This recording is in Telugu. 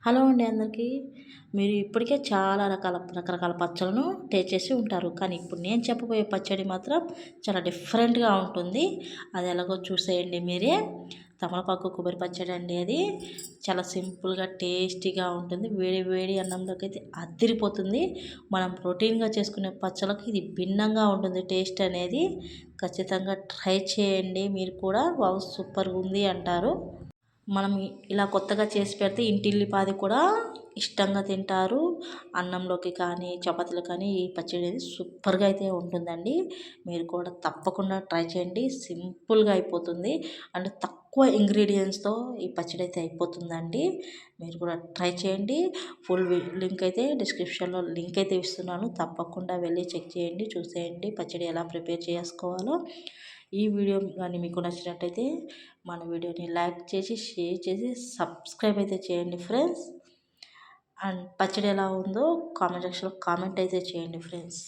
హలో అండి అందరికీ. మీరు ఇప్పటికే చాలా రకరకాల పచ్చళ్ళను టేస్ట్ చేసి ఉంటారు. కానీ ఇప్పుడు నేను చెప్పబోయే పచ్చడి మాత్రం చాలా డిఫరెంట్గా ఉంటుంది. అది ఎలాగో చూసేయండి మీరే. తమలపాకు కొబ్బరి పచ్చడి అండి. అది చాలా సింపుల్గా టేస్టీగా ఉంటుంది. వేడి వేడి అన్నంలోకి అయితే అదిరిపోతుంది. మనం ప్రోటీన్గా చేసుకునే పచ్చళ్ళకి ఇది భిన్నంగా ఉంటుంది టేస్ట్ అనేది. ఖచ్చితంగా ట్రై చేయండి మీరు కూడా. వావ్ సూపర్గా ఉంది అంటారు. మనం ఇలా కొత్తగా చేసి పెడితే ఇంటిల్లిపాది కూడా ఇష్టంగా తింటారు. అన్నంలోకి కానీ చపాతీలు కానీ ఈ పచ్చడి అనేది సూపర్గా అయితే ఉంటుందండి. మీరు కూడా తప్పకుండా ట్రై చేయండి. సింపుల్గా అయిపోతుంది అండ్ తక్కువ ఇంగ్రీడియంట్స్తో ఈ పచ్చడి అయితే అయిపోతుందండి. మీరు కూడా ట్రై చేయండి. ఫుల్ లింక్ అయితే డిస్క్రిప్షన్లో లింక్ అయితే ఇస్తున్నాను. తప్పకుండా వెళ్ళి చెక్ చేయండి, చూసేయండి పచ్చడి ఎలా ప్రిపేర్ చేసుకోవాలో. ఈ వీడియో కానీ మీకు నచ్చినట్టయితే మన వీడియోని లైక్ చేసి షేర్ చేసి సబ్స్క్రైబ్ అయితే చేయండి ఫ్రెండ్స్. అండ్ పచ్చడి ఎలా ఉందో కామెంట్ సెక్షన్లో కామెంట్ అయితే చేయండి ఫ్రెండ్స్.